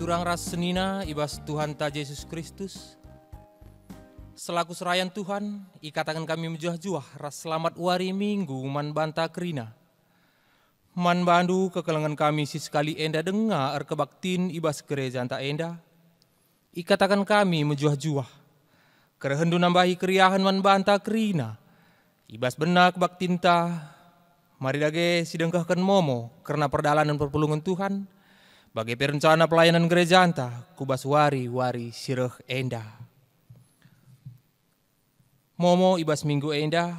turang ras senina ibas Tuhan ta Yesus Kristus. Selaku serayan Tuhan, ikatakan kami menjuah-juah ras selamat wari minggu man banta kerina. Man bandu kekelengan kami si sekali enda dengar kebaktin ibas gereja anta enda. Ikatakan kami menjuah-juah. Kerehendu nambahi keriahan man banta kerina. Ibas benak baktinta. Mari dage sidengkahkan momo karena perdalanan perpulungan Tuhan. Bagi perencana pelayanan gereja anta, kubas wari sireh enda. Momo ibas minggu enda.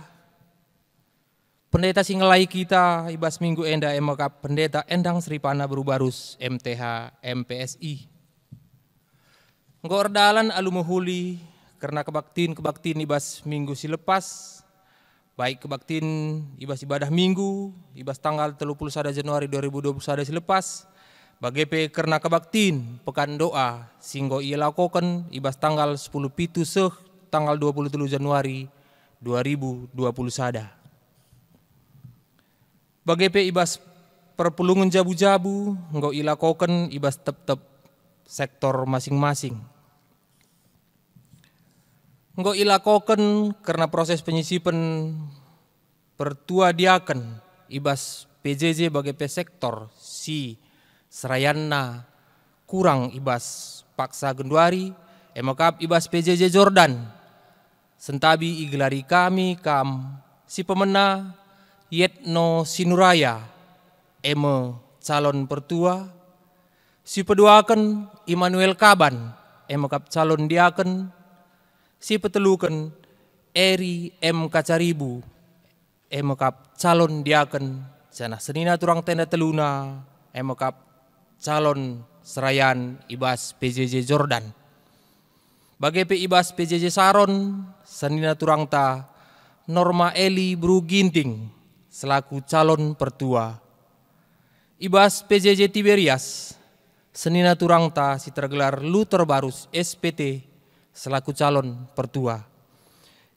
Pendeta singelai kita ibas minggu enda emakap pendeta Endang Sripana Berubarus MTH MPSI. Ngordalan alumuhuli karena kebaktin ibas minggu silepas. Baik kebaktin ibas ibadah minggu, ibas tanggal 31 Januari 2021 silepas. Bagepe karena kebaktin pekan doa singgo ia lakukan ibas tanggal 10 pitu seh tanggal 23 Januari 2020 sada. Bagepe ibas perpulungan jabu-jabu engkau ilakokan ibas tep-tep sektor masing-masing. Engkau ilakokan karena proses penyisipan pertua diaken ibas PJJ bagepe sektor si Serayanna kurang ibas paksa genduari emakap ibas PJJ Jordan sentabi igelari kami kam si pemena Yetno Sinuraya eme calon pertua si peduaken Immanuel Kaban emakap calon diaken si peteluken Eri M Kacaribu emakap calon diaken jana senina turang tenda teluna emakap calon serayan ibas PJJ Jordan. Bagepe ibas PJJ Saron, senina turangta Norma Eli Bru Ginting selaku calon pertua. Ibas PJJ Tiberias, senina turangta si tergelar Luther Barus SPT selaku calon pertua.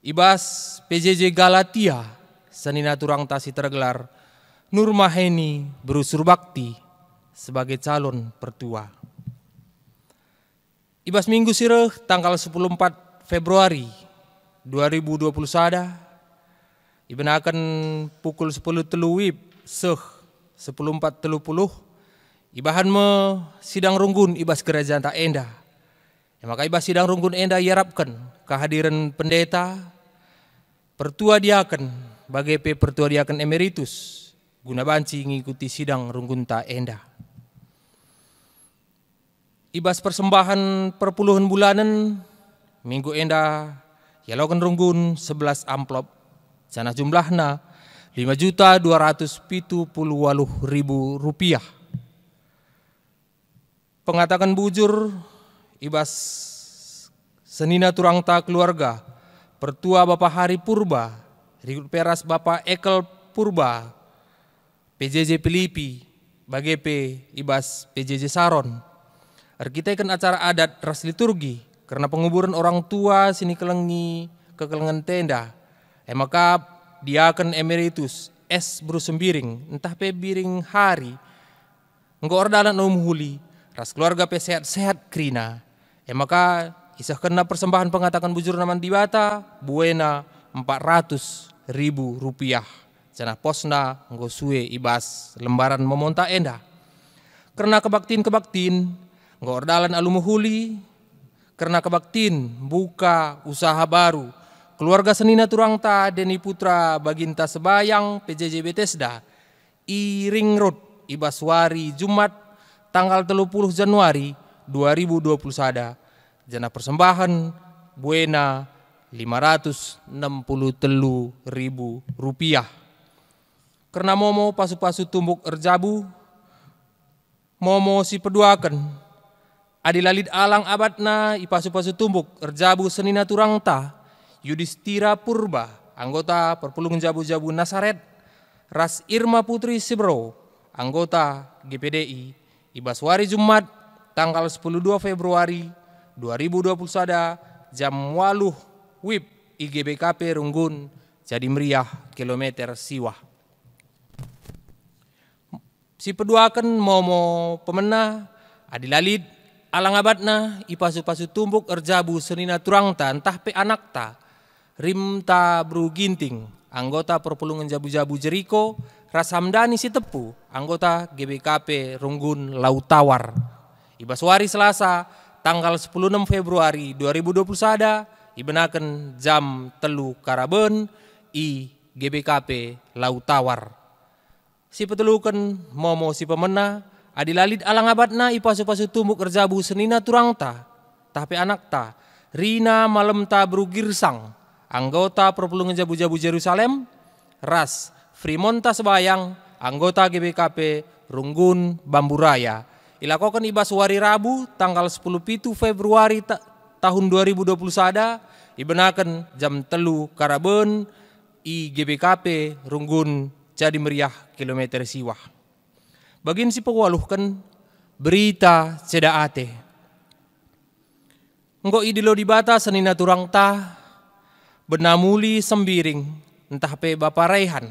Ibas PJJ Galatia, senina turangta si tergelar Nurmaheni Bru Surbakti sebagai calon pertua. Ibas minggu sireh tanggal 14 Februari 2020 sada ibenakan pukul 10 telu wib seh 14.30 ibahan me sidang runggun ibas gereja anta enda. Maka ibas sidang runggun enda iarapkan kehadiran pendeta pertua diaken bagepe pertua diaken emeritus guna banci ngikuti sidang runggun ta enda. Ibas persembahan perpuluhan bulanan minggu enda yalokan runggun 11 amplop jana jumlahna 5.270.000 rupiah. Pengatakan bujur ibas senina turangta keluarga pertua Bapak Hari Purba Rikut Peras Bapak Ekel Purba PJJ Pilipi bagepe ibas PJJ Saron. Kita ikan acara adat ras liturgi karena penguburan orang tua sini kelengi kekelengan tenda. Maka diaken emeritus S Bru Sembiring entah pe biring hari engkau ordalan huli ras keluarga pe sehat-sehat krina. Maka isah kena persembahan pengatakan bujur naman dibata buena 400.000 rupiah. Jana posna engkau suwe ibas lembaran memonta enda. Karena kebaktin engkau ordalan alumuhuli karena kebaktin buka usaha baru keluarga senina turangta Deni Putra Baginta Sebayang PJJ Bethesda Ring Road ibas wari Jumat tanggal 30 Januari 2020 sada jana persembahan buena 563.000 rupiah. Karena momo pasu-pasu tumbuk erjabu momo si peduaken Adilalid alang abadna ipasu-pasu tumbuk erjabu senina turangta Yudhistira Purba anggota perpulungan jabu-jabu Nasaret ras Irma Putri Sibro anggota GPDI ibas wari Jumat tanggal 12 Februari 2020 sada jam 8 WIB IGBKP Runggun Jadi Meriah kilometer Siwah. Si peduakan momo pemena Adilalid alang abadna ipasu-pasu tumbuk erjabu senina turangta entah pe anakta rimta bru ginting anggota perpulungan jabu-jabu Jeriko Rasamdani si tepu anggota GBKP Runggun Lautawar ibaswari Selasa tanggal 16 Februari 2021 ibenaken jam 3 Karaben i GBKP Lautawar si peteluken momo si pemena adilalit alang abadna ipasu-pasu tumbuk erjabu senina turangta tapi anakta Rina Malemta Brugirsang anggota perpulungan jabu-jabu Jerusalem ras Frimonta Sebayang anggota GBKP Runggun Bamburaya ilakokan ibaswari Rabu tanggal 10 Februari tahun 2021 ibenaken jam 3 Karaben i GBKP Runggun Jadi Meriah kilometer siwah. Bagin si pewaluhkan berita cedaate. Engko idilo dibata senina turangta benamuli sembiring entah pe Bapak Raihan.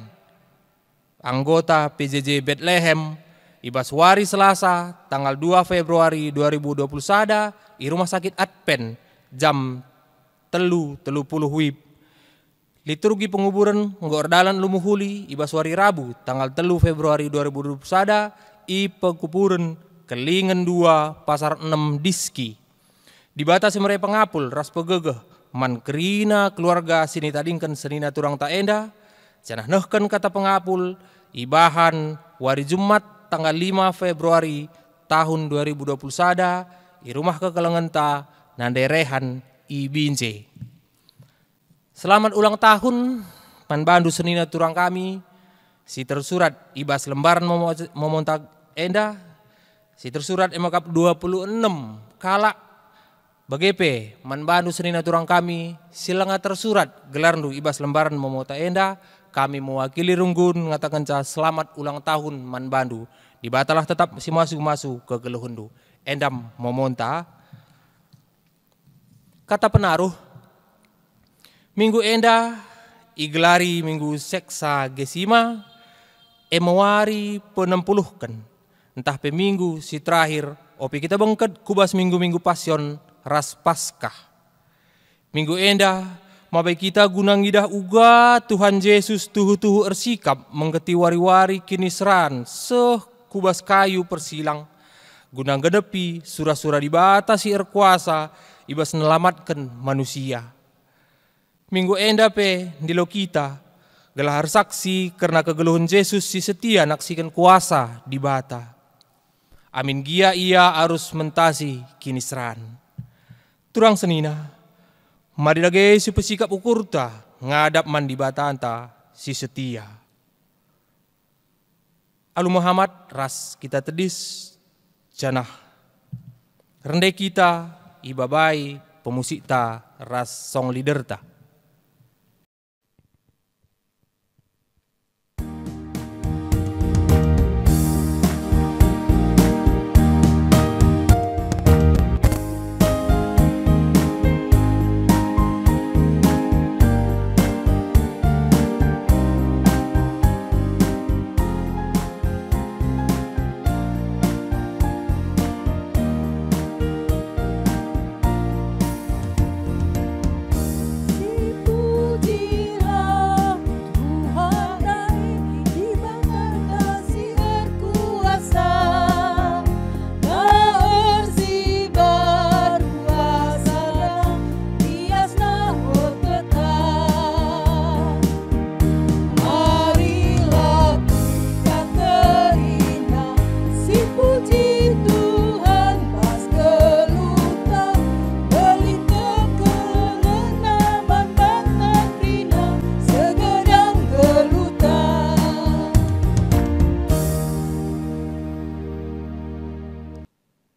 Anggota PJJ Bethlehem ibaswari Selasa tanggal 2 Februari 2021 i Rumah Sakit Advent jam 3.30 WIB. Liturgi penguburan ngordalan lumuhuli ibaswari Rabu tanggal 3 Februari 2021 i penguburan Kelingan 2 Pasar 6 Diski. Dibatasi mereka pengapul ras pegegeh man kerina keluarga sini tadingkan senina turang taenda cenah nehken kata pengapul ibahan wari Jumat tanggal 5 Februari tahun 2021 i rumah kekelengenta nanderehan i Binje. Selamat ulang tahun Manbandu senina turang kami si tersurat ibas lembaran memontak enda si tersurat emakap 26 kala BGP Manbandu senina turang kami silanga tersurat gelarndu ibas lembaran memontak enda kami mewakili Runggun ngatakan selamat ulang tahun Manbandu dibatalah tetap si masu ke geluhundu endam memonta kata penaruh Minggu enda igelari minggu seksa gesima emawari penempuluhkan entah pe minggu si terakhir opi kita bengket kubas minggu-minggu pasion ras paskah. Minggu enda mabai kita gunang idah uga Tuhan Yesus tuhu-tuhu ersikap menggeti wari-wari kinisran seh kubas kayu persilang gunang gedepi surah-surah dibatasi erkuasa ibas nelamatkan manusia. Minggu enda pe dilo kita gelahar saksi karena kegeluhan Yesus si setia naksikan kuasa di bata. Amin gia ia arus mentasi kinisran. Turang senina, mari lagi si pesikap ukurta ngadap man di batanta si setia. Alu Muhammad ras kita tedis janah. Rendai kita ibabai pemusikta ras song liderta.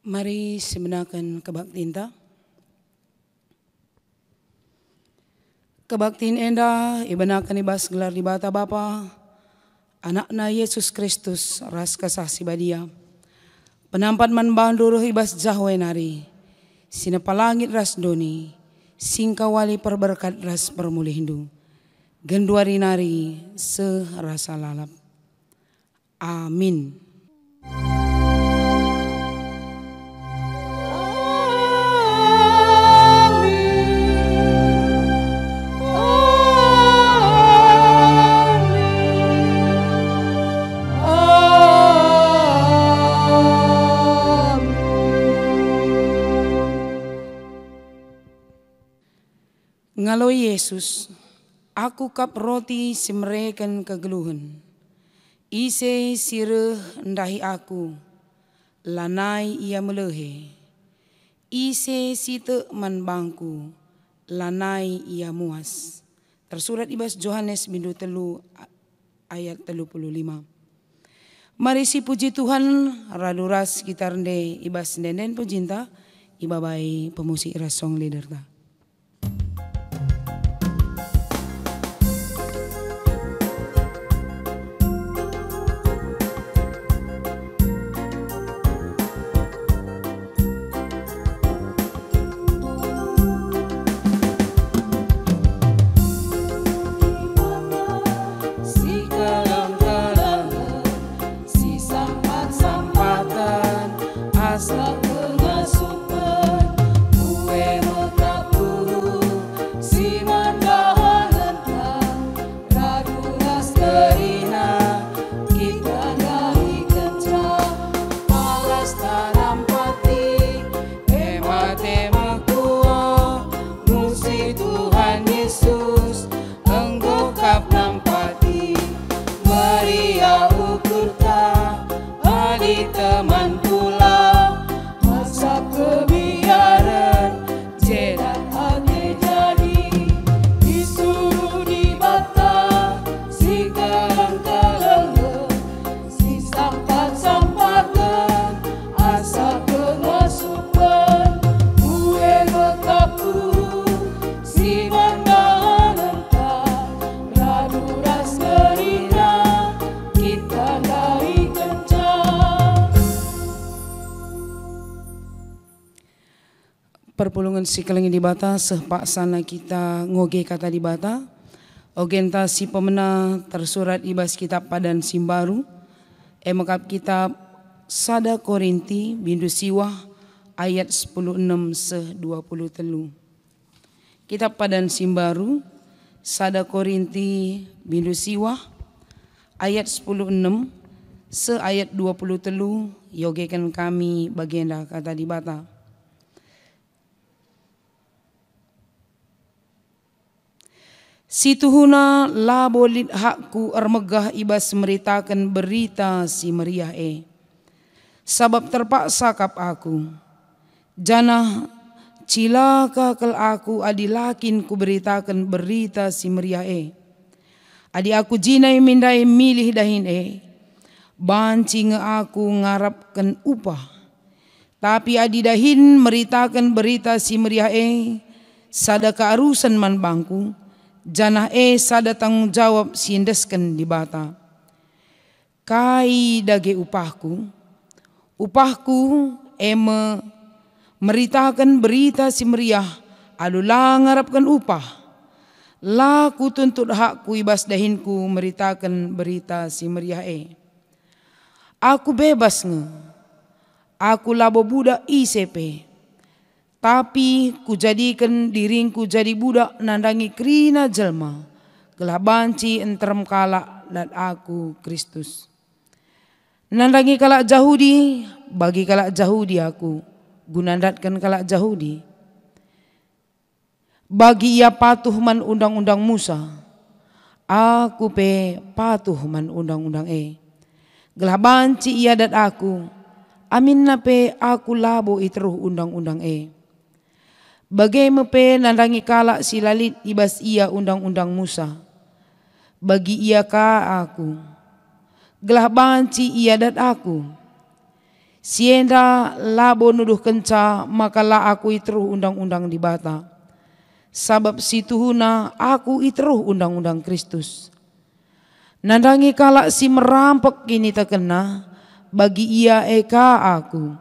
Mari semenakan kebaktinta. Kebaktin enda ibenakan ibas gelar di bata Bapa, anakna Yesus Kristus ras kasah sibadia. Penampat Manbandu roh ibas jahwe nari, sinapalangit ras doni, singkawali perberkat ras permuli hindu. Genduari nari serasa lalap. Amin. Ngaloi Yesus, aku kap roti simreken kegeluhan. Ise sireh ndahi aku, lanai ia melehe. Ise site man bangku, lanai ia muas. Tersurat ibas Yohanes bindu 3 ayat 35. Mari si puji Tuhan, raduras kita rende ibas nenden pujinta, ibabai pemusik rasong leader ta. Perpulungan si kelengi di bata sepak sana kita ngoge kata di bata ogenta si pemena tersurat ibas kitab padan simbaru emakap kitab sada Korinti bindu siwah ayat 16 se 23. Kitab padan simbaru sada Korinti bindu siwah ayat 16 se ayat 23 yogekan kami bagianda kata di bata. Situhuna labolit hakku armegah ibas meritakan berita si meriah sabab terpaksa kap aku janah cilaka kel aku adilakin ku beritakan berita si meriah adi aku jinai mindai milih dahin banci nge aku ngarapkan upah tapi adi dahin meritakan berita si meriah sada kearusan man bangku janah sada tanggung jawab sindesken di bata. Kai dage upahku meritakan berita si meriah alulah ngarapkan upah. Laku tuntut hakku ibas dahinku meritakan berita si meriah Aku bebas nge. Aku labo budak ICP. Tapi ku jadikan diringku jadi budak nandangi krina jelma. Gelah banci entrem kalak dan aku Kristus. Nandangi kalak Yahudi, bagi kalak Yahudi aku. Gunandatkan kalak Yahudi. Bagi ia patuh man undang-undang Musa. Aku pe patuh man undang-undang Gelah banci ia dat aku. Amin na pe aku labo itruh undang-undang Bagaimana pe nandangi kalak silalit ibas ia undang-undang Musa. Bagi ia ka aku. Gelah banci ia dat aku. Sienda labo nuduh kenca maka la aku itruh undang-undang di bata. Sabab situhuna aku itruh undang-undang Kristus. Nandangi kalak si merampok kini terkena. Bagi ia eka aku.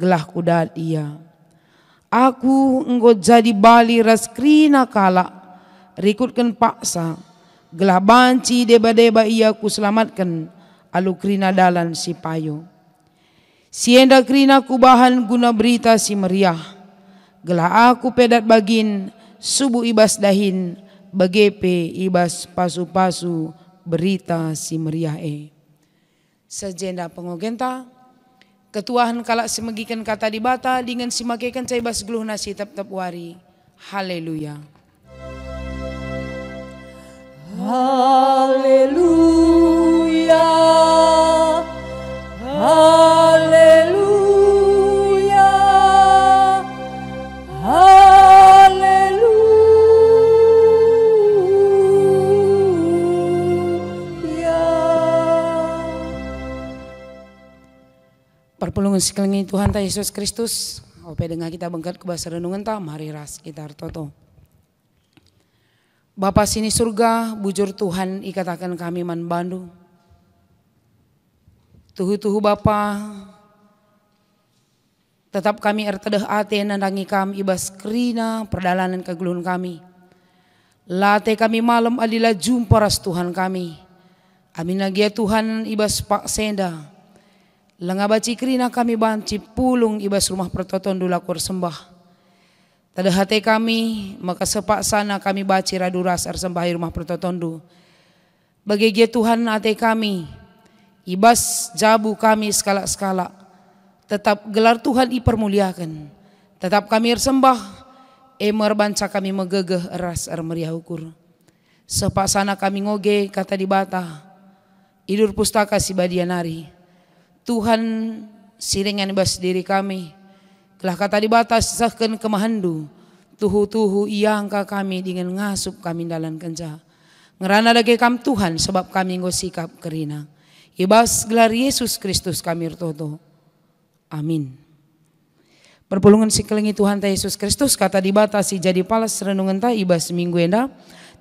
Gelah kudat ia. Aku engkau jadi bali raskrina kalak, rikutkan paksa, gelah banci deba-deba ia ku selamatkan, alu krina dalan si payo. Sienda krina ku bahan guna berita si meriah, gelah aku pedat bagin, subuh ibas dahin, bagepe ibas pasu-pasu berita si meriah Sejenda pengogenta. Ketuahan kalak semegikan kata di bata dengan simakekan cai bas gluh nasi tap-tap wari. Haleluya. Haleluya, haleluya, haleluya. Perpulungan sekeliling Tuhan ta Yesus Kristus, ope dengan kita bengkat ke bahasa renungan ta, mari ras kita toto. Bapa sini surga, bujur Tuhan ikatakan kami man bandu. Tuhu-tuhu Bapa, tetap kami ertedah ate nandangi kami ibas kerina perdalanan kegulun kami. Late kami malam adila jumpa ras Tuhan kami. Amin lagi ya Tuhan ibas pak senda. Lenga baci kerina kami banci pulung ibas rumah pertoton dulakur sembah. Tada hati kami, maka sepak sana kami baci raduras arsembahi rumah pertotondu. Bagi dia Tuhan hati kami, ibas jabu kami skala-skala. Tetap gelar Tuhan ipermuliakan. Tetap kami ersembah, merbanca kami megegeh eras meriah ukur. Sepak sana kami ngoge kata di bata, idur pustaka si badianari. Tuhan siringan ibas diri kami. Telah kata dibatas sahkan kemahandu, tuhu-tuhu iangka kami dengan ngasup kami dalam kenca. Ngerana dage kam Tuhan sebab kami ngosikap kerina. Ibas gelar Yesus Kristus kami ertoto. Amin. Perpulungan sikelingi Tuhan ta Yesus Kristus kata dibatasi jadi palas renungan ta ibas minggu enda.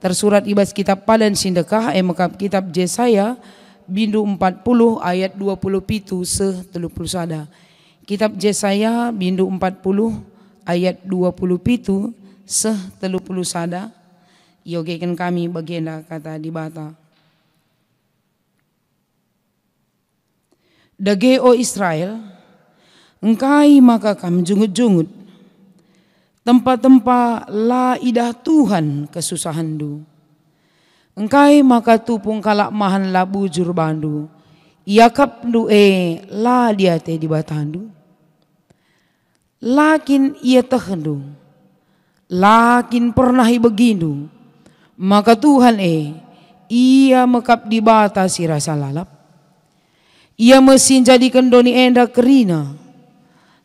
Tersurat ibas kitab padan sindekah mekap kitab Yesaya bindu 40 ayat 27 se-31. Kitab Yesaya bindu 40 ayat 27 se-31. Yogekan kami bagienda kata di bata. Dage o Israel, engkai maka kam jungut-jungut. Tempat-tempat la idah Tuhan kesusahandu. Engkai maka tupung kalak mahan la bujur bandu. Iakap du la diate di batandu. Lakin ia tehendu. Lakin pernah begindu. Maka Tuhan ia mekap di bata si rasa lalap. Ia mesin jadikan doni enda kerina.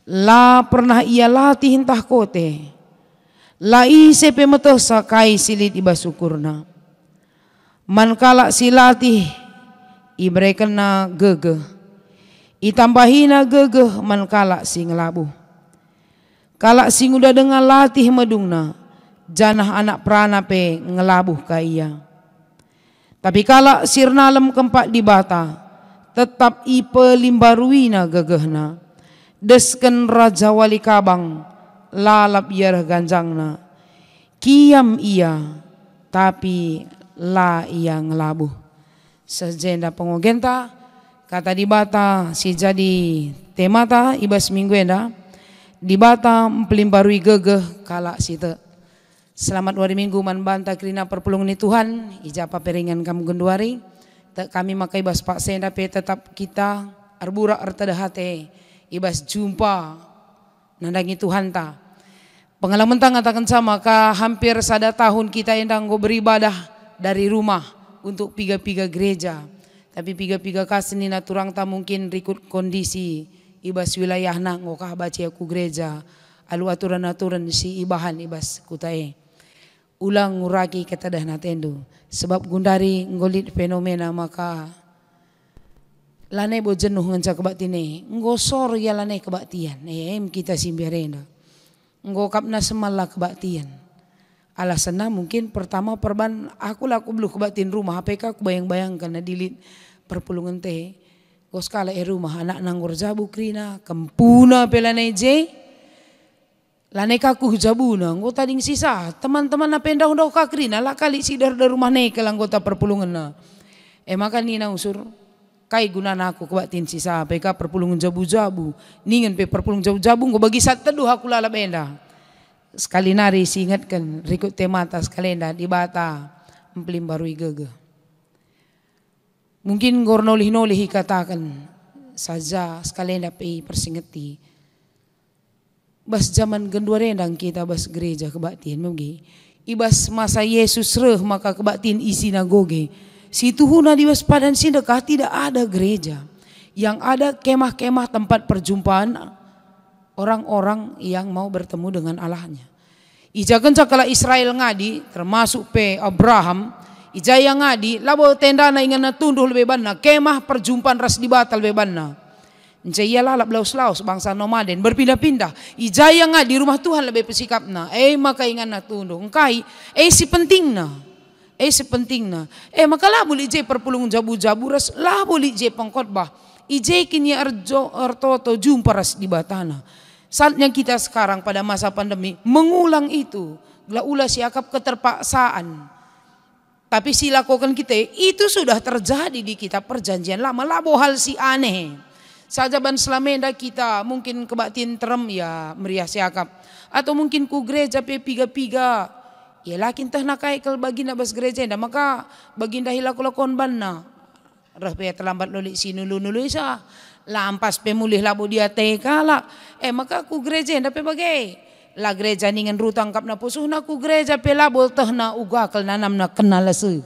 La pernah ia latih entah kote. La ise pemetosa kai silit iba syukurna. Man kalak si latih ibrekena gegeh. Itambahina gegeh man kalak si ngelabuh. Kalak si udah dengan latih medungna. Janah anak prana pe ngelabuh ka iya. Tapi kalak sirnalem kempak di bata. Tetap ipe limbaruina gegehna. Desken raja wali kabang. Lalap yarah ganjangna. Kiam iya. Tapi la iya ngelabuh. Sejenda pengogenta. Kata di bata si jadi temata ibas minggu enda. Di bata pelimbarui gegeh kalak site. Selamat wari minggu man banta kerina perpulungan Tuhan. Ijapa peringan kamu genduari. Kami makai ibas pak senda pe tetap kita arbura artada hate. Ibas jumpa nandangi Tuhan ta. Pengalaman ta ngatakan sama ka hampir sada tahun kita endang go beribadah dari rumah untuk piga-piga gereja. Tapi piga-piga kasini naturang ta mungkin rikut kondisi ibas wilayah na ngokah baca aku gereja. Alu aturan-aturan si ibahan ibas kutae. Ulang nguraki ketadah natendu. Sebab gundari ngolit fenomena maka lanai bo jenuh nganca kebaktine. Ngosor ya lanai kebaktian. Kita simbiarenda. Ngokap na semala kebaktian. Alasannya mungkin pertama perban aku belum kebaktiin rumah. HPK aku bayang-bayangkan na dilit perpulungan teh. Goskala rumah anak nanggur jabu krina. Kempuna pelanai je. Lanai kaku jabuna. Anggota ding sisa. Teman-teman na pendah-undah kakrina. Lah kali sidar dari rumah nekel anggota perpulungan na. Maka nina usur. Kai gunana aku kebaktiin sisa. PK perpulungan jabu-jabu. Ningen pe perpulungan jabu-jabu. Ngo bagi sat teduh aku lala benda. Sekali nari singatkan. Rikut temata sekalenda di bata. Emplim baru igege. Mungkin ngor nolih-nolih katakan. Saja sekalenda pe persingeti. Bas zaman genduarendang kita bas gereja kebaktian. ibas masa Yesus reh maka kebatin i sinagoge. Situ huna di waspadan sindekah tidak ada gereja. Yang ada kemah-kemah tempat perjumpaan orang-orang yang mau bertemu dengan Allahnya. Ijakan cakala Israel ngadi termasuk Abraham, ijaya ngadi labo tenda na ingan na tunduh lebih banna, kemah perjumpaan ras di batal lebih banna. Ijaya lalap laus-laus bangsa nomaden berpindah-pindah. Ijaya ngadi rumah Tuhan lebih pesikapna. Maka ingan na tunduh. Engkai si pentingna. Sepentingna. Maka lah boleh je perpulung jabu-jabu ras lah boleh je pengkhotbah. Ije kini artoto jumpa ras di batana. Saatnya kita sekarang pada masa pandemi mengulang itu. Ulah siakap keterpaksaan. Tapi silakukan kita itu sudah terjadi di kitab perjanjian lama. Labo hal si aneh. Sajaban selamenda kita mungkin kebatin terem ya meriah siakap. Atau mungkin ku gereja piga-piga. Ya lakin tah nakai kel baginda bas gereja dah maka baginda hilakon banna. Rah pe terlambat loli sinulu-nulu isa. Lampas pemulih labo dia tekala. Maka ku gereja dah pe bagai. La gereja ningen rutang kap na pusuh na ku gereja pe labo tah na uga kel nanam na kenal se.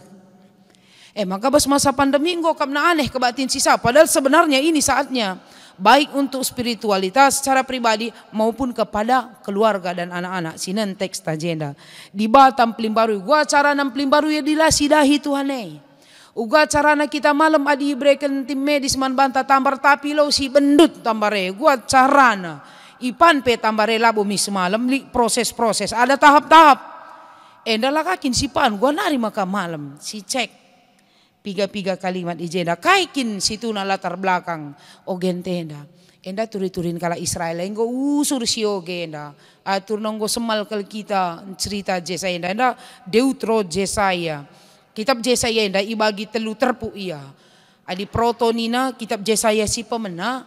Maka bas masa pandemi engko kap na aneh kebatin sisa padahal sebenarnya ini saatnya baik untuk spiritualitas secara pribadi maupun kepada keluarga dan anak-anak. Sinan teks agenda. Di Batam Pelimbaru, gua cara nam Pelimbaru ya dilasidahi Tuhan uga carana kita malam adi berikan tim medis man banta tambar tapi lo si bendut tambare. Gua carana ipan pe tambare labo mis malam li proses-proses ada tahap-tahap. Endalah kakin si pan gua nari maka malam si cek. Piga-piga kalimat ijenda kaikin situ na latar belakang ogen tenda. Enda turi-turin kala Israel enggo usur si ogenda. Atur nonggo semal kal kita cerita Jesaya enda Deutro Jesaya. Kitab Jesaya enda ibagi telu terpu iya. Adi protonina kitab Jesaya si pemena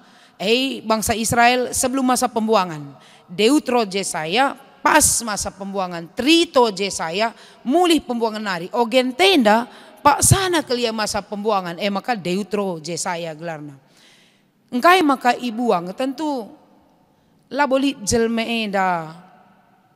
bangsa Israel sebelum masa pembuangan. Deutro Jesaya pas masa pembuangan. Trito Jesaya mulih pembuangan nari. Ogen tenda Pak sana kelia masa pembuangan, maka Deutro Jesaya gelarna. Engkai maka ibuang tentu laboli jelme enda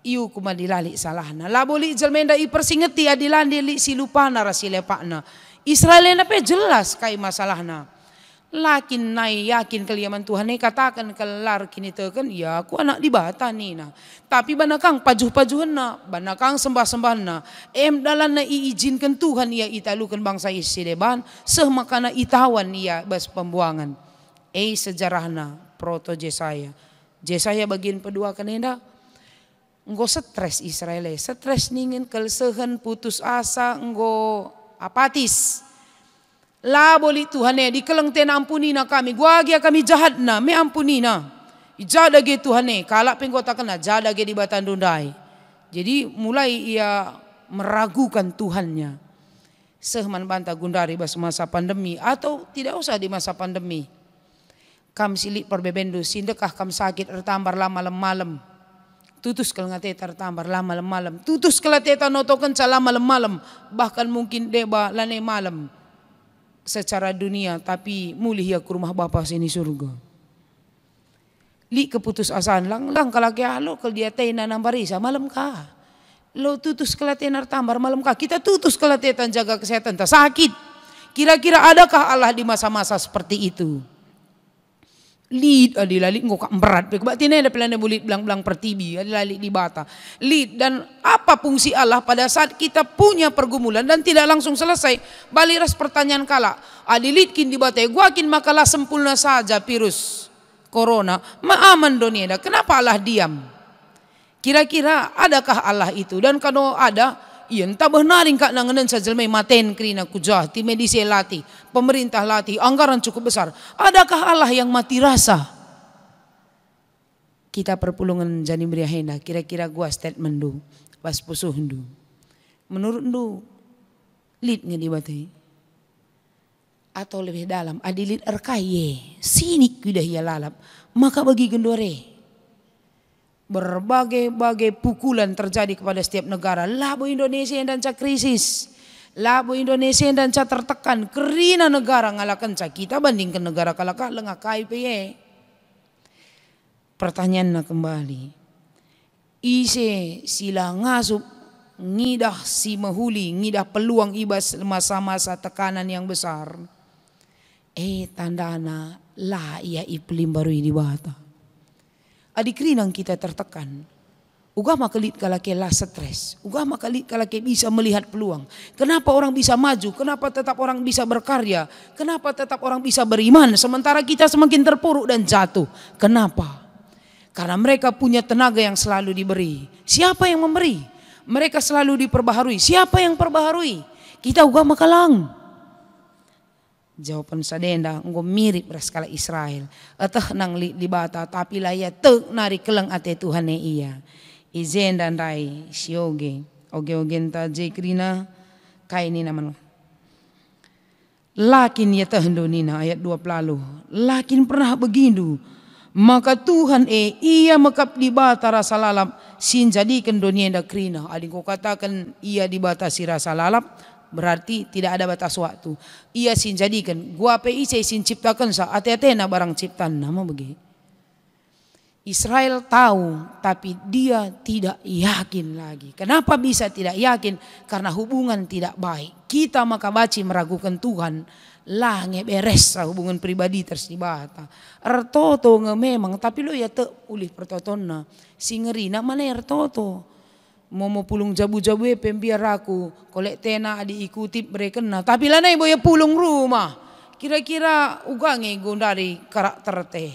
iu kuma dilali salahna. Laboli jelme enda i persingeti adilandi li silupana rasilepakna. Israel enda pe jelas kai masalahna. Lakin nai yakin keliaman Tuhan katakan kelar kini teken ya aku anak di bata nina. Tapi banakang pajuh-pajuhna, banakang sembah-sembahna. Dalan na iizinkan Tuhan ia italukan bangsa Isileban seh makana itawan ia bas pembuangan. Sejarahna proto Jesaya. Jesaya bagian kedua kanenda. Enggo stres Israel, stres ningin kelsehen putus asa enggo apatis. La boli Tuhan di keleng tena ampuni na kami. Gua gia kami jahat na me ampuni na. Ijada ge Tuhan kalak penggota kena jada ge di Batandundai. Jadi mulai ia meragukan Tuhannya. Sehman banta gundari bas masa pandemi atau tidak usah di masa pandemi. Kam silik perbebendo sindekah kam sakit ertambar lama malam. Tutus kalau ngateta ertambar lama malam. Tutus kalau teta notokan cala malam. Bahkan mungkin deba lane malam. Secara dunia tapi mulih ya ke rumah Bapa sini surga. Li keputus asaan lang kalau kaya lo kalau dia tena nambarisa malam kah. Lo tutus kelatenan tambar malam kah. Kita tutus kelatenan jaga kesehatan tak sakit. Kira-kira adakah Allah di masa-masa seperti itu? Lid adilali ngok berat. Berarti ini ada pelana bulit belang-belang pertibi adilali di bata. Lid dan apa fungsi Allah pada saat kita punya pergumulan dan tidak langsung selesai. Baliras pertanyaan kala. Adilid kin di bata. Gua kin makalah sempurna saja virus corona. Maaman dunia. Kenapa Allah diam? Kira-kira adakah Allah itu? Dan kalau ada, iya entah benaring kak nanganan sa jelmay maten krina kujah ti medisi lati pemerintah lati anggaran cukup besar. Adakah Allah yang mati rasa? Kita perpulungan jani meriahena kira-kira gua statement du pas pusuh du. Menurut du lid ngedibatai atau lebih dalam adilit erkaye sinik kudah ya lalap maka bagi gendore. Berbagai-bagai pukulan terjadi kepada setiap negara. Labo Indonesia dan cak krisis. Labo Indonesia dan cak tertekan. Kerina negara ngalakan cak kita bandingkan negara kalakak lengak KIPE. Pertanyaannya kembali. Ise sila ngasup ngidah si mahuli, ngidah peluang ibas masa-masa tekanan yang besar. Tandana lah ia iplim baru di bata. Adik rinang kita tertekan. Uga makalit kalake lah stres. Uga makalit kalake bisa melihat peluang. Kenapa orang bisa maju? Kenapa tetap orang bisa berkarya? Kenapa tetap orang bisa beriman? Sementara kita semakin terpuruk dan jatuh. Kenapa? Karena mereka punya tenaga yang selalu diberi. Siapa yang memberi? Mereka selalu diperbaharui. Siapa yang perbaharui? Kita uga makalang. Jawaban sadenda engko mirip raskala Israel. Atah nang libata tapi laya tek nari kelang ate Tuhan iya. Izen dan rai sioge. Oge-ogen ta jekrina kaini naman. Lakin ya tahendonina ayat 20. Lakin pernah begindu. Maka Tuhan ia mekap di bata rasa lalap sin jadikan dunia da krina. Adik ko katakan ia dibatasi rasa lalap. Berarti tidak ada batas waktu. Ia sin jadikan. Gua PIC sin ciptakan sa ate-atena barang ciptaan nama begitu. Israel tahu tapi dia tidak yakin lagi. Kenapa bisa tidak yakin? Karena hubungan tidak baik. Kita maka baci meragukan Tuhan. Lah ngeberes hubungan pribadi tersibata. Ertoto memang tapi lo ya te ulih pertotonna. Singeri nak mana ertoto. Mau pulung jabu-jabu pembiar aku kolek tena diikuti mereka na tapi lanai boya pulung rumah kira-kira ugange gondari karakter teh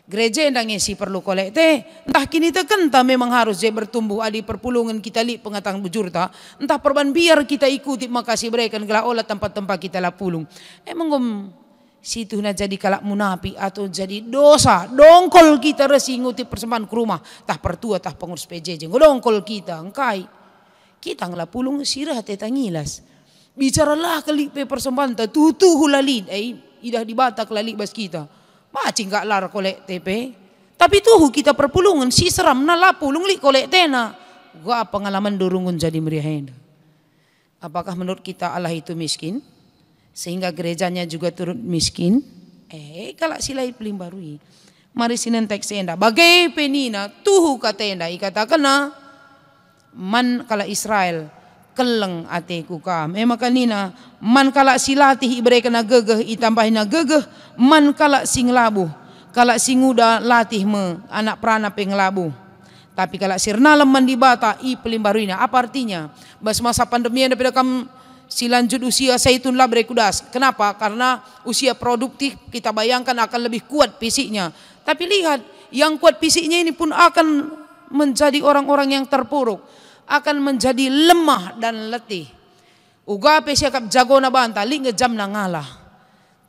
gereja endang si perlu kolek teh entah kini tekenta memang harus je bertumbuh adi perpulungan kita li pengatang bujur ta entah perban biar kita ikuti makasih mereka gela olah tempat-tempat kita lah pulung emang situ na jadi kalak munafi atau jadi dosa dongkol kita resi ngutip persembahan ke rumah tah pertua tah pengurus PJJ dongkol kita engkai kita ngela pulung sirah teta ngilas bicaralah kali pe persembahan ta tutu hulalid idah dibatak lali bas kita macing gak lar kolek TP tapi tuhu kita perpulungan si seram na la pulung li kolek tena gua pengalaman dorungun jadi meriahenda. Apakah menurut kita Allah itu miskin sehingga gerejanya juga turut miskin? Kalau silai pelim barui. Mari sinen teks enda. Bagai penina tuhu katenda ikatakan na man kala Israel keleng ateku kam. Maka nina man kala silatih ibreka na gegeh itambahin na gegeh man kala sing labuh kala singuda latih me anak prana penglabuh. Tapi kala sirna leman di bata i pelim baruina. Apa artinya? Bas masa pandemi yang daripada kam si lanjut usia saitun lah berekudas. Kenapa? Karena usia produktif kita bayangkan akan lebih kuat fisiknya. Tapi lihat, yang kuat fisiknya ini pun akan menjadi orang-orang yang terpuruk. Akan menjadi lemah dan letih. Uga pesiakap jago na banta, li ngejam na ngalah.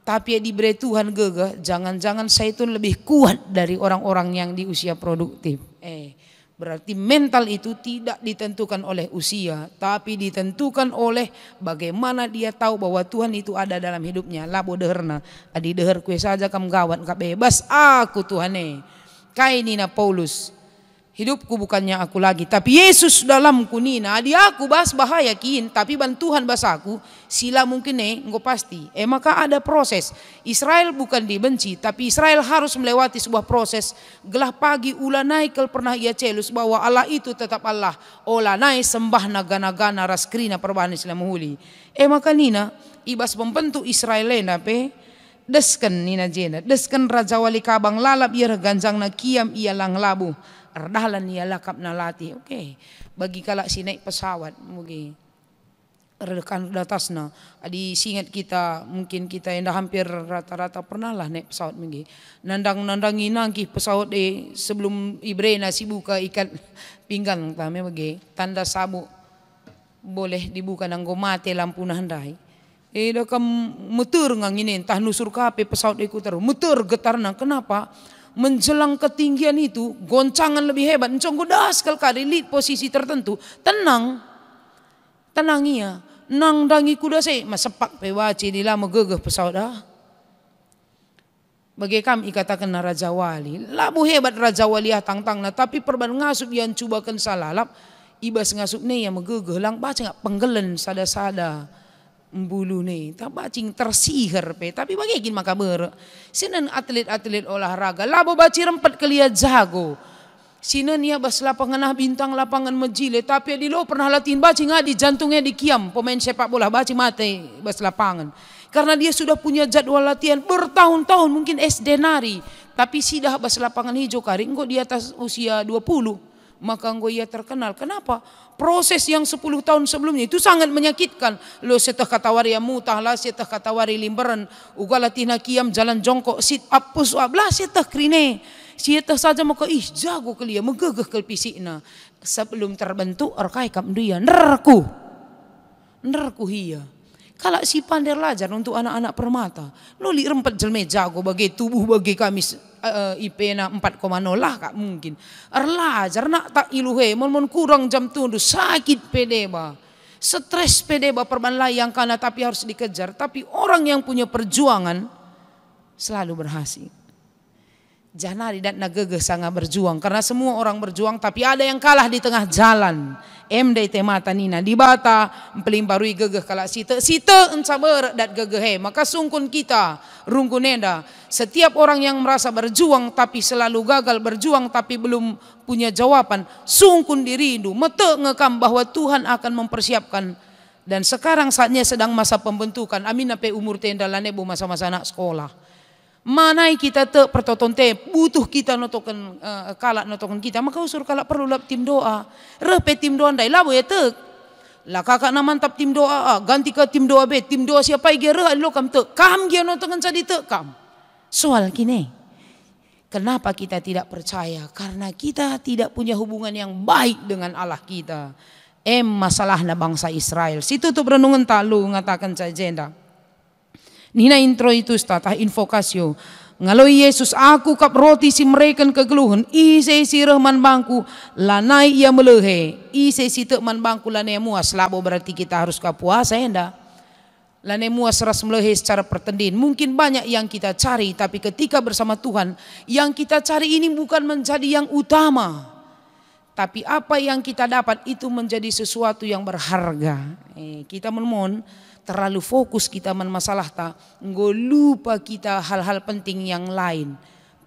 Tapi diberi Tuhan gege, jangan-jangan saitun lebih kuat dari orang-orang yang di usia produktif. Berarti mental itu tidak ditentukan oleh usia, tapi ditentukan oleh bagaimana dia tahu bahwa Tuhan itu ada dalam hidupnya. Labo deherna, adi deher kue saja kam gawat ka bebas aku Tuhane. Kainina Paulus, hidupku bukannya aku lagi, tapi Yesus dalamku nina. Adi aku bas bahaya kin, tapi bantuhan bas aku sila mungkin engko pasti. Maka ada proses. Israel bukan dibenci, tapi Israel harus melewati sebuah proses. Gelah pagi ula naik pernah ia celus bahwa Allah itu tetap Allah. Ola naik sembah naga-naga raskrina perubahan Islam huli. Maka nina ibas membentuk Israel lena pe desken nina jena desken raja wali kabang lalap ia ganjang na kiam ia lang labu. Erdalan ia lakap na lati. Oke. Bagi kalak si naik pesawat mungkin rekan datasna adi singat kita mungkin kita yang dah hampir rata-rata pernah lah naik pesawat mungkin nandang-nandangi nangki pesawat sebelum ibrena si buka ikat pinggang tame bagi tanda sabuk boleh dibuka nanggo mate lampu nandai dah kam muter nganginin tah nusur kape pesawat ikut terus muter getarna. Kenapa? Menjelang ketinggian itu goncangan lebih hebat encong godas kali di posisi tertentu tenang ia nang dangi kuda se masepak pewaci di lama gegeh pesawat dah. Bagi kami ikatakan na Raja Wali labu hebat Raja Wali tang-tang na tapi perban ngasup yang cubakan salalap ibas ngasup ne yang megegeh lang baca ngak penggelen sada-sada bulu ne tak bacing tersihir pe tapi bagaikin maka ber sinan atlet-atlet olahraga labo baci rempat kelia jago Sinen ia bas lapangan bintang lapangan majile, tapi di lo pernah latihan baci ngadi jantungnya di kiam pemain sepak bola baci mati bas lapangan. Karena dia sudah punya jadwal latihan bertahun-tahun, mungkin SD nari, tapi sidah bas lapangan hijau kari engko di atas usia 20, maka engko ia terkenal. Kenapa? Proses yang 10 tahun sebelumnya itu sangat menyakitkan. Lo setah katawari mutah lah, setah katawari limberan, uga latihan kiam jalan jongkok, sit up push up lah, setah krine. Sieta saja maka jago kelia megegeh kel pisikna sebelum terbentuk orkai kam dia nerku hia. Kalau si pandai lajar untuk anak-anak permata, loli rempet jelme jago bagi tubuh bagi kami IP na 4,0 lah kak mungkin. Lajar nak tak iluhe mon kurang jam tundu sakit pedeba. Stres pedeba perban layang kana tapi harus dikejar. Tapi orang yang punya perjuangan selalu berhasil. Janari dan nagegeh sangat berjuang karena semua orang berjuang tapi ada yang kalah di tengah jalan. MD mata nina di bata pelimparui gegeh kala site encaber dat gegeh maka sungkun kita rungkunenda. Setiap orang yang merasa berjuang tapi selalu gagal berjuang tapi belum punya jawaban, sungkun dirindu mete ngekam bahwa Tuhan akan mempersiapkan. Dan sekarang saatnya sedang masa pembentukan. Amin ape umur tenda lanebu masa-masa anak sekolah. Manai kita te pertoton te butuh kita notokan kalak notokan kita maka usur kalak perlu lap tim doa repe tim doa ndai labo ya te lah kakak na mantap tim doa ganti ke tim doa B tim doa siapa ige re lo kam te kam dia notokan jadi te kam soal kini kenapa kita tidak percaya karena kita tidak punya hubungan yang baik dengan Allah kita masalahna bangsa Israel situ tu renungan talu ngatakan sajenda. Nina intro itu tatah invokasio ngaloi Yesus aku kap roti si mereka kegeluhan ise si rahman bangku lanai ia melehe ise si tekman bangku lanai muas labo berarti kita harus ke puasa enda lanai muas ras melehe secara pertendin. Mungkin banyak yang kita cari tapi ketika bersama Tuhan yang kita cari ini bukan menjadi yang utama tapi apa yang kita dapat itu menjadi sesuatu yang berharga. Kita menemukan terlalu fokus kita masalah ta, nggo lupa kita hal-hal penting yang lain.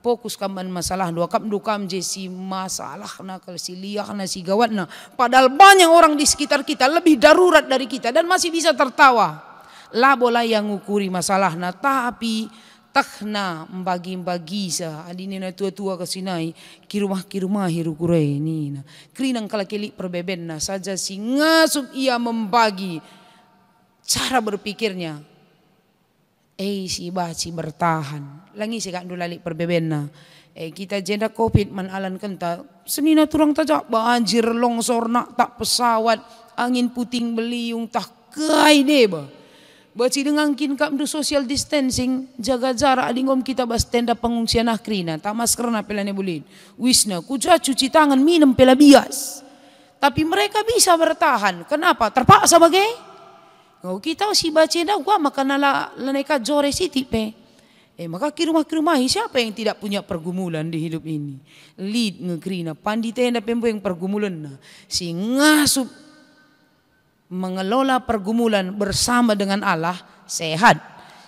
Fokus kaman masalah dukam si masalah na si liak na si gawat na. Padahal banyak orang di sekitar kita lebih darurat dari kita dan masih bisa tertawa. Labola yang ngukuri masalah na tapi takna membagi-bagi sa adinina tua-tua kesinai kirumah hirukurei ni na. Krinang kalakeli perbeben na saja si ngasup ia membagi cara berpikirnya si baci bertahan langi si kak dulali perbebena kita jenda covid man alan kenta senina turang tajak banjir longsor nak tak pesawat angin puting beliung tak kai deba baci dengan kin kak do social distancing jaga jarak adingom kita bas tenda pengungsian akrina tak masker na pelane bulin wisna kuja cuci tangan minum pela bias tapi mereka bisa bertahan kenapa terpaksa bagai kita si baca dah gua makan laneka jore siti pe. Maka kirumah siapa yang tidak punya pergumulan di hidup ini? Lead ngekrina pandita yang yang pergumulan na. Si ngasup mengelola pergumulan bersama dengan Allah sehat.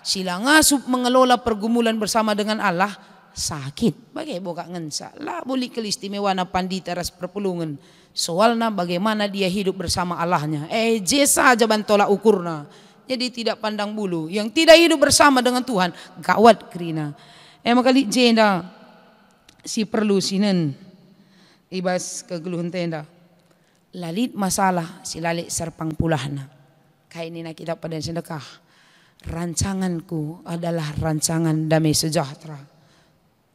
Sila ngasup mengelola pergumulan bersama dengan Allah sakit. Bagai boka ngensa. Lah boleh kelistimewaan pandita ras perpulungan. Soalnya bagaimana dia hidup bersama Allahnya. Jesa aja bantola ukurna. Jadi tidak pandang bulu. Yang tidak hidup bersama dengan Tuhan gawat krina. Maka li jenda si perlu sinen ibas kegeluhan tenda. Lalit masalah si lalik serpang pulahna. Kayak ini nak kita pada sedekah. Rancanganku adalah rancangan damai sejahtera.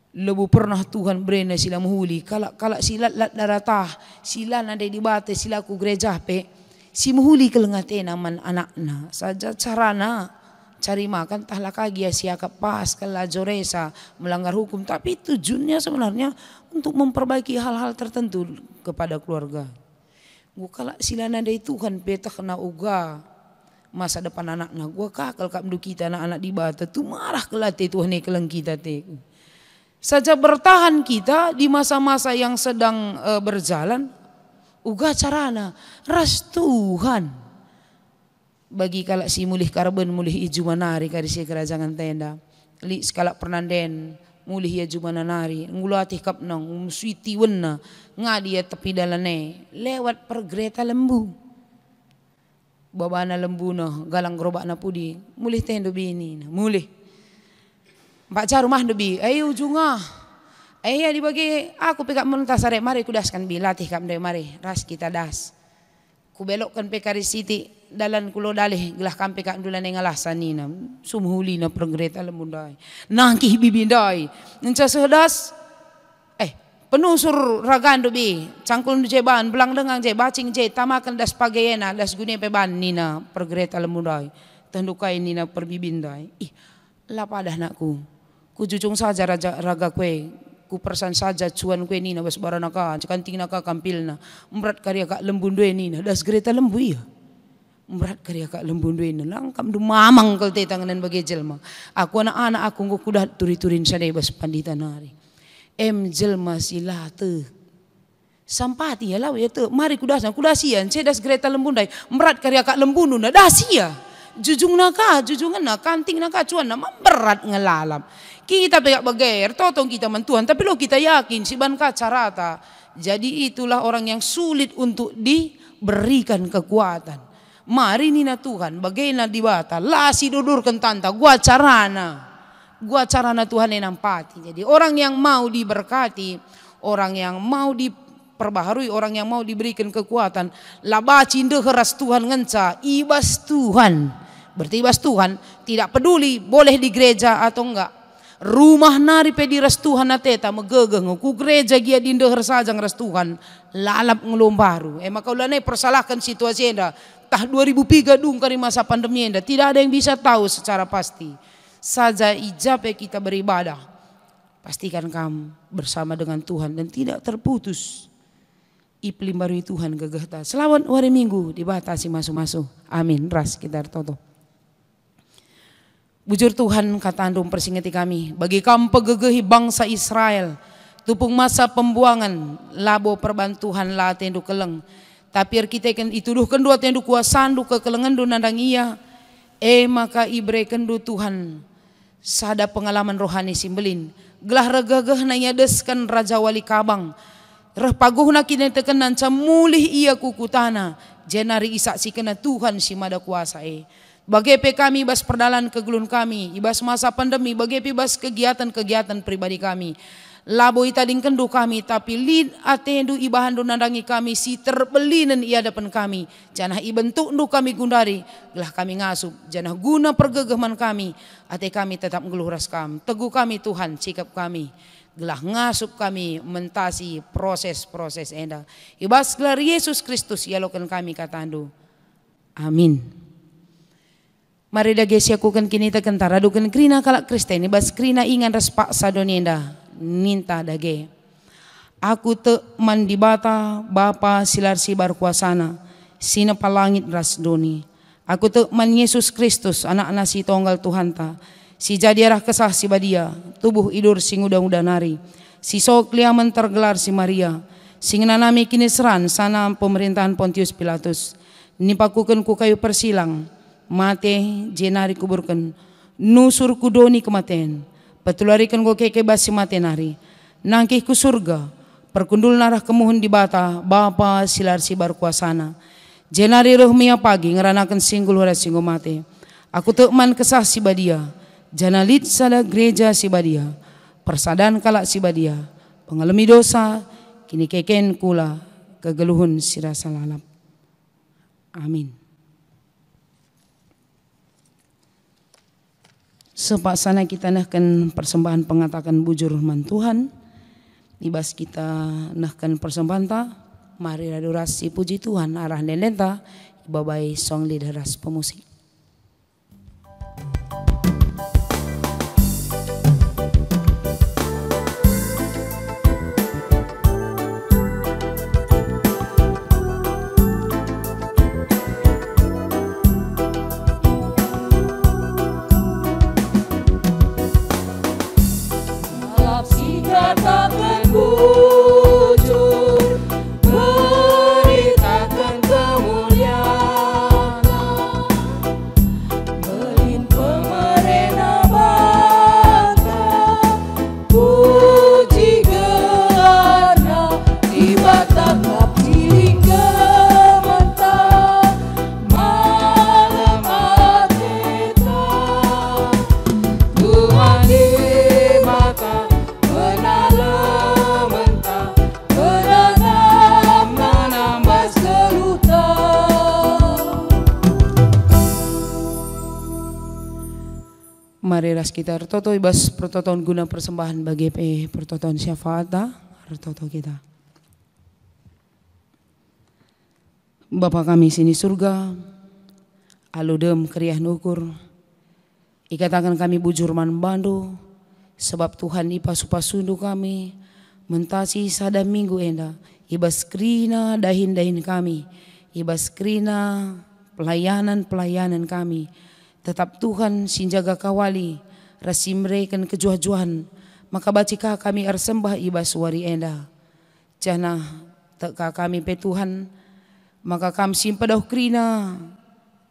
Lebu pernah Tuhan berena sila muhuli kalak sila lat daratah sila nade di bate sila ku gereja pe si muhuli kelengatena man anakna saja carana cari makan tahlah kagia siaka pas kala joresa melanggar hukum tapi tujuannya sebenarnya untuk memperbaiki hal-hal tertentu kepada keluarga. Gua kalak sila nade Tuhan pe kena uga masa depan anakna gua kakal kap du kita anak-anak di bate tu marah kelate Tuhan ne keleng kita te. Saja bertahan kita di masa-masa yang sedang berjalan uga carana ras Tuhan bagi kalak si mulih karben mulih iju manari kari si kerajaan tenda li sekalak pernanden mulih ya jumana nari ngulati kap nang suiti wenna ngadi ya tepi dalane lewat pergereta lembu babana lembu no galang gerobak na pudi mulih tendo bini mulih Mbak Ca rumah debi ayo ujunga ayo dibagi aku pekak mentasare mari kudaskan bi latih kam de mari ras kita das ku belokkan pekari siti dalan kulo dalih gelah kampe kak dulan yang alasanina sumhuli na pergereta lembundai nangkih bibindai nca sedas penusur ragando bi cangkul nu jeban belang dengang je bacing je tamakan das pagayena das gune peban nina pergereta lembundai tendukai nina perbibindai ih lapadah nakku ku jujung saja raga kue ku persan saja cuan kue nina bas baranaka cekanting naka kampilna merat karya kak lembundai nina das gereta lembu iya merat karya kak lembunduin langkam du mamang kal te tanganan bagi jelma aku anak-anak aku kuda turi-turin sadai bas pandita nari jelma silate sampati ya law ya te mari kudasian cedas gereta lembundai merat karya kak lembundu na dasia jujung naka jujungan na kanting naka cuan na memberat ngelalam kita pegak bager totong kita mantuhan tapi lo kita yakin si banka carata jadi itulah orang yang sulit untuk diberikan kekuatan. Mari nina Tuhan bagaina dibata lasi dudurkan tanta gua carana Tuhan yang nampati. Jadi orang yang mau diberkati, orang yang mau diperbaharui, orang yang mau diberikan kekuatan, labaci deheras Tuhan ngenca ibas Tuhan. Berarti ibas Tuhan tidak peduli boleh di gereja atau enggak. Rumah nari pedi ras Tuhan ateta megegeng ku gereja gia di deher sajang ras Tuhan lalap ngelombaru. Maka ulane persalahkan situasi enda. Tah 2003 dung kari masa pandemi enda tidak ada yang bisa tahu secara pasti. Saja ijab kita beribadah. Pastikan kamu bersama dengan Tuhan dan tidak terputus. Iplim baru Tuhan gegehta. Selamat hari Minggu dibatasi masuk-masuk. Amin. Ras kita toto. Bujur Tuhan kata andung persingeti kami. Bagi kamu pegegehi bangsa Israel. Tupung masa pembuangan. Labo perbantuhan la tendu keleng. Tapi kita kan ituduh kendua tendu kuasandu ke kelengendu nandang iya. Maka ibre kendu Tuhan. Sada pengalaman rohani simbelin. Gelah regagah nanya deskan Raja Wali Kabang. Reh paguhna kini tekenan camulih iya kukutana. Jenari isak si kena Tuhan si mada kuasa Bagepe kami bas perdalan kegelun kami. Ibas masa pandemi. Bagepe bas kegiatan-kegiatan pribadi kami. Labo itading kendu kami tapi lin atendu ibahandu nandangi kami si terbelinen ia depan kami. Janah ibentuk ndu kami gundari. Gelah kami ngasup. Janah guna pergegeman kami. Ate kami tetap ngeluhras kami. Teguh kami Tuhan sikap kami. Gelah ngasup kami mentasi proses-proses enda. Ibas gelar Yesus Kristus yalokan kami katandu. Amin. Mari dah gesi aku kan kini tekan taradukan krina kalak Kristen. Ibas krina ingan respak sadonienda. Ninta dage. Aku te mandibata Bapa silar sibar kuasana. Sina palangit ras doni. Aku te man Yesus Kristus anak-anak si tonggal Tuhan ta. Si jadi arah kesah si badia. Tubuh idur sing udah nari. Si sok liaman tergelar si Maria. Sing nanami kini seran sana pemerintahan Pontius Pilatus. Nipakukan ku kayu persilang. Mate jenari kuburkan. Nusur kudoni kematian. Petularikan go keke basi mate nari. Nangkih ku surga. Perkundul narah kemuhun di bata. Bapa silar sibar kuasana. Jenari rohmia pagi ngeranakan singgul hura singgo mate. Aku tekman kesah si badia. Janalit sada gereja si badia. Persadan kalak si badia. Pengalami dosa. Kini keken kula. Kegeluhun sirasa lalap. Amin. Sepaksana kita nahkan persembahan pengatakan bujur man Tuhan. Ibas kita nahkan persembahan ta. Mari radurasi puji Tuhan arah dendenta. Babai song lideras pemusik. mari ras kita retoto ibas pertoton guna persembahan bagi pertoton syafaat retoto kita. Bapa kami sini surga, aludem kriah nukur, ikatakan kami bujur man bandu, sebab Tuhan ipasu-pasundu kami, mentasi sada minggu enda, ibas krina dahin-dahin kami, ibas krina pelayanan-pelayanan kami, tetap Tuhan sinjaga kawali, rasimrekan kejuah-juahan, maka bacika kami arsembah ibas wari enda, jana teka kami pe Tuhan, maka kami simpadau krina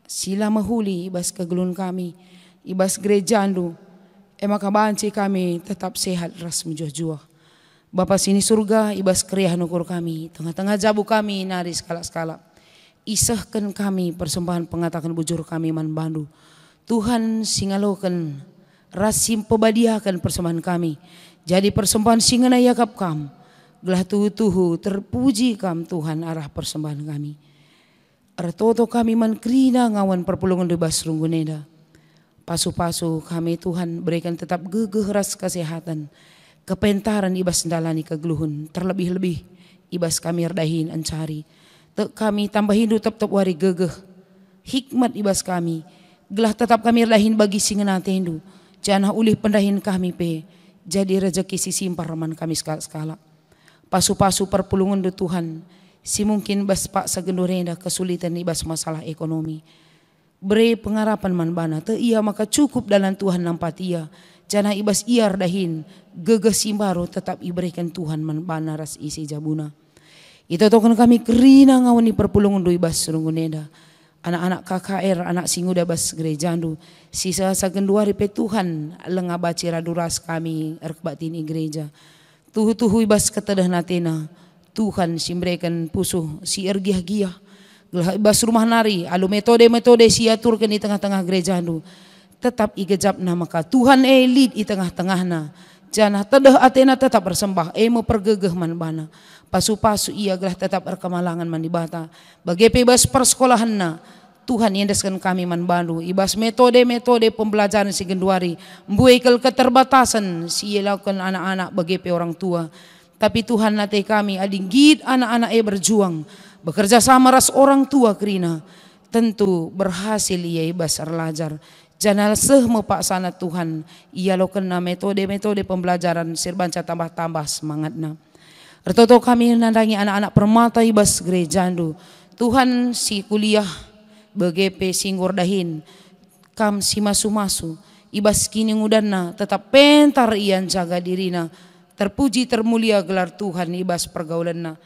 sila mahuli ibas kegelun kami ibas gerejandu maka banci kami tetap sehat ras menjuah-juah. Bapa sini surga ibas kriah nukur kami tengah-tengah jabu kami nari skala-skala isahkan kami persembahan pengatakan bujur kami man bandu Tuhan singalokan rasim pebadiakan persembahan kami jadi persembahan singana yakap kam gelah tuhu terpuji kam Tuhan arah persembahan kami. Artoto kami man krina ngawan perpulungan bebas rungguneda. Pasu-pasu kami Tuhan berikan tetap gegeh ras kesehatan. Kepentaran ibas dalani kegeluhun. Terlebih-lebih ibas kami erdahin ancari. Kami tambahin tetap wari gegeh. Hikmat ibas kami. Gelah tetap kami erdahin bagi singena tendu. Jangan ulih pendahin kami pe. Jadi rezeki sisimpar man kami skala-skala. Pasu-pasu perpulungan do Tuhan, si mungkin bas pak sagendorenda kesulitan ibas masalah ekonomi. Beri pengarapan man bana, te ia maka cukup dalam Tuhan nampat ia. Jana ibas iar dahin, gegeh simbaro tetap iberikan Tuhan man bana ras isi jabuna. Itu tokan kami kerina ngawani perpulungan do ibas surunguneda. Anak-anak KKR, anak singuda bas gerejandu, sisa sagenduari pe Tuhan, lengabaci raduras kami erkbatin gereja. Tuhu-tuhu ibas ketedah natena Tuhan simbrekan pusuh si ergiah-giah ibas rumah nari alu metode-metode siaturkan di tengah-tengah gereja andu tetap igejapna maka Tuhan lead di tengah-tengahna jana tedah atena tetap bersembah mau pergegeh man bana pasu-pasu ia gelah tetap erkemalangan man di bata bagi ibas persekolahanna Tuhan yendeskan kami man bandu ibas metode-metode pembelajaran si genduari mbuikel keterbatasan si lakukan anak-anak bagi orang tua tapi Tuhan nate kami adinggit anak-anak berjuang bekerja sama ras orang tua kerina tentu berhasil ia ibas erlajar janal seh mepaksana Tuhan ia lo kena metode-metode pembelajaran sirbanca tambah-tambah semangatna ertoto kami nandangi anak-anak permata ibas gerejandu Tuhan si kuliah BGP singgur dahin kam si masu-masu ibas kini ngudana tetap pentar ian jaga dirina terpuji termulia gelar Tuhan ibas pergaulanna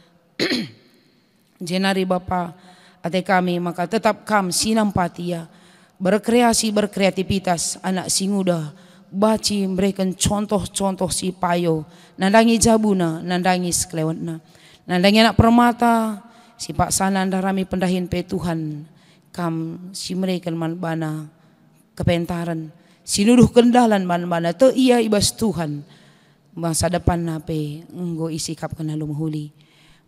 jenari Bapa ate kami maka tetap kam sinampatia berkreasi berkreativitas anak singuda baci memberikan contoh-contoh si payo nandangi jabuna nandangi sekelewatna nandangi anak permata si Pak Sanan darami pendahin pe Tuhan kam si mereka man bana kepentaran sinuduh kendalan man bana te ia ibas Tuhan masa depan nape enggo isikap kena lumhuli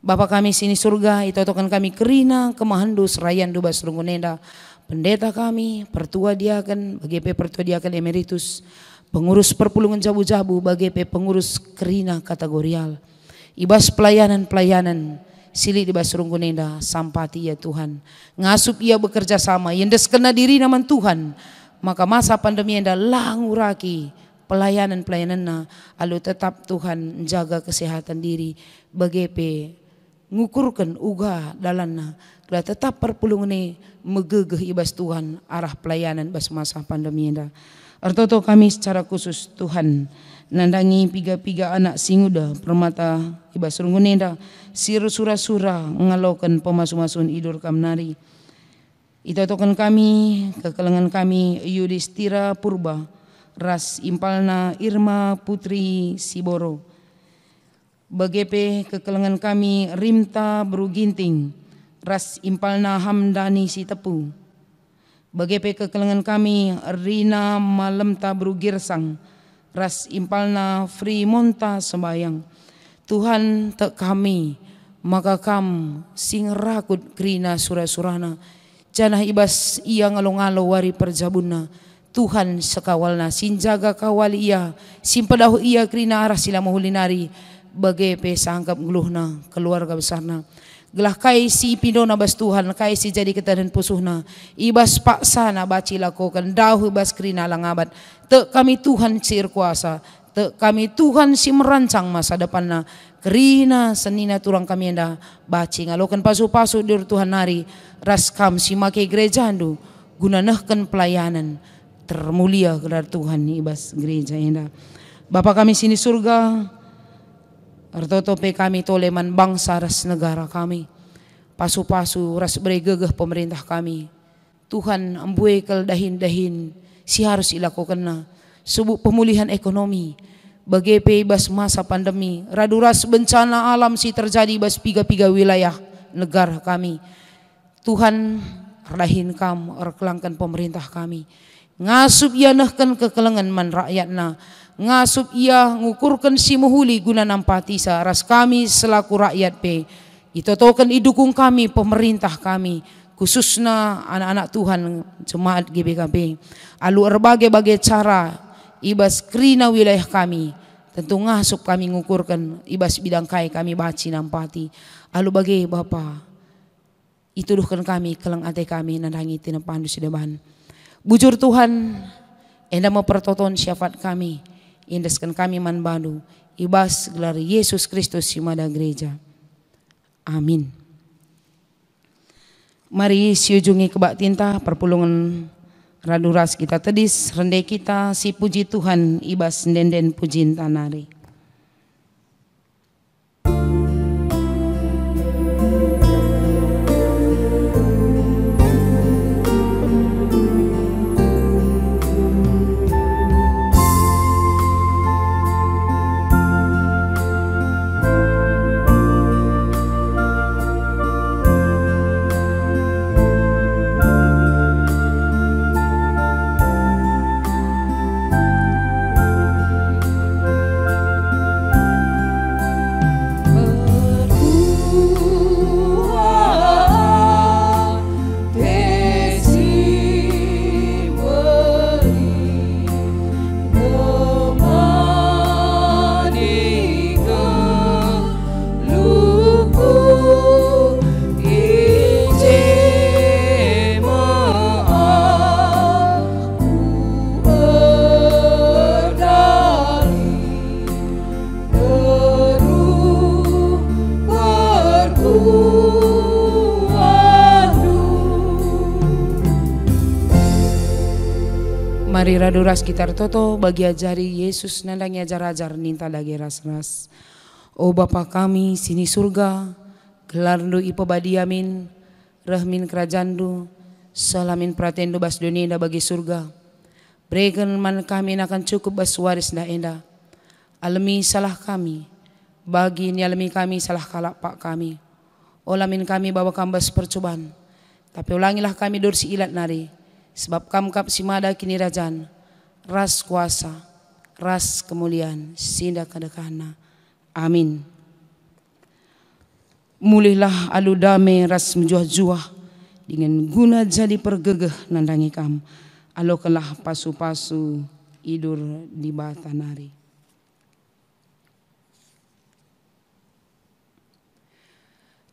Bapa kami sini surga itu tokan kami kerina kemahandu serayan dubas rungunenda pendeta kami pertua diaken bagi pertua diaken emeritus pengurus perpulungan jabu-jabu bagi pengurus kerina kategorial ibas pelayanan sili di basurunggunenda sampati ya Tuhan ngasup ia bekerja sama yendes kena diri naman Tuhan maka masa pandemi enda languraki pelayanan alu tetap Tuhan jaga kesehatan diri bagepe ngukurkan uga dalanna kala tetap perpulungan megegeh ibas Tuhan arah pelayanan bas masa pandemi enda artoto kami secara khusus Tuhan nandangi piga-piga anak singuda permata ibas rungunenda siru sura-sura ngalokan pemasu-masun idur kamnari itotokan kami kekelengan kami Yudhistira Purba ras impalna Irma Putri Siboro bagepe kekelengan kami Rimta Bruginting ras impalna Hamdani Sitepu bagepe kekelengan kami Rina Malemta Brugirsang ras impalna Frimonta Sembayang Tuhan tek kami maka kam sing rakut krina sura-surana janah ibas ia ngalo-ngalo wari perjabuna Tuhan sekawalna sinjaga kawal ia simpadahu ia krina arah sila mahulinari bagai pesangkap ngeluhna keluarga besarna gelah kai si pindona bas Tuhan kai si jadi ketadan pusuhna ibas paksana baci lakokan dahu bas krina langabat te kami Tuhan sir kuasa te kami Tuhan si merancang masa depanna kerina senina turang kami enda baci ngalokan pasu-pasu dur Tuhan nari raskam si make gereja andu guna nehken pelayanan termulia gelar Tuhan ibas gereja enda. Bapa kami sini surga, artotope kami toleman bangsa ras negara kami, pasu-pasu ras beregegeh pemerintah kami. Tuhan ambue kel dahin-dahin si harus ilakukanna subuh pemulihan ekonomi bagi ibas masa pandemi raduras bencana alam si terjadi bas piga-piga wilayah negara kami. Tuhan rahin kam erkelangkan pemerintah kami ngasup ia nehken kekelengan man rakyatna ngasup ia ngukurkan si muhuli guna nampati ras kami selaku rakyat pe itotokan idukung kami pemerintah kami khususnya anak-anak Tuhan jemaat GBKP alu berbagai-bagai cara ibas krina wilayah kami tentu ngasup kami ngukurkan ibas bidang kai kami baci nampati alu bagai Bapa ituduhkan kami keleng ate kami nandangi tina pandu sidaban. Bujur Tuhan, enda mempertoton syafaat kami, indeskan kami man bandu, ibas gelar Yesus Kristus simada gereja. Amin. Mari siujungi kebak tinta perpulungan raduras kita tedis, rende kita si puji Tuhan, ibas denden pujin tanari. Mari raduras kita toto bagi ajari Yesus nandang ajar-ajar ninta lagi ras-ras. O Bapa kami sini surga, gelardu ipobadiamin, rahmin kerajandu, salamin pratendu bas dunia bagi surga. Berikan man kami akan cukup bas waris na enda. Alami salah kami, bagi ni alami kami salah kalak pak kami. Olamin kami bawa kambas percobaan, tapi ulangilah kami dorsi ilat nari. Sebab kamkap simada kini rajan, ras kuasa, ras kemuliaan, sinda kadekana. Amin. Mulihlah alu dame ras menjuah-juah, dengan guna jadi pergegeh nandangi kam. Alokelah pasu-pasu idur di bata nari.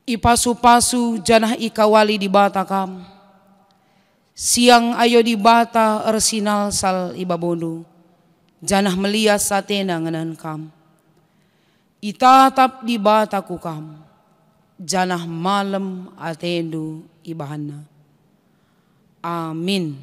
Ipasu-pasu janah ikawali di bata kam. Siang ayo di bata ersinal sal ibabondo, janah melias satena nganan kam. Itatap di bata ku kam, janah malam atendu ibahana. Amin.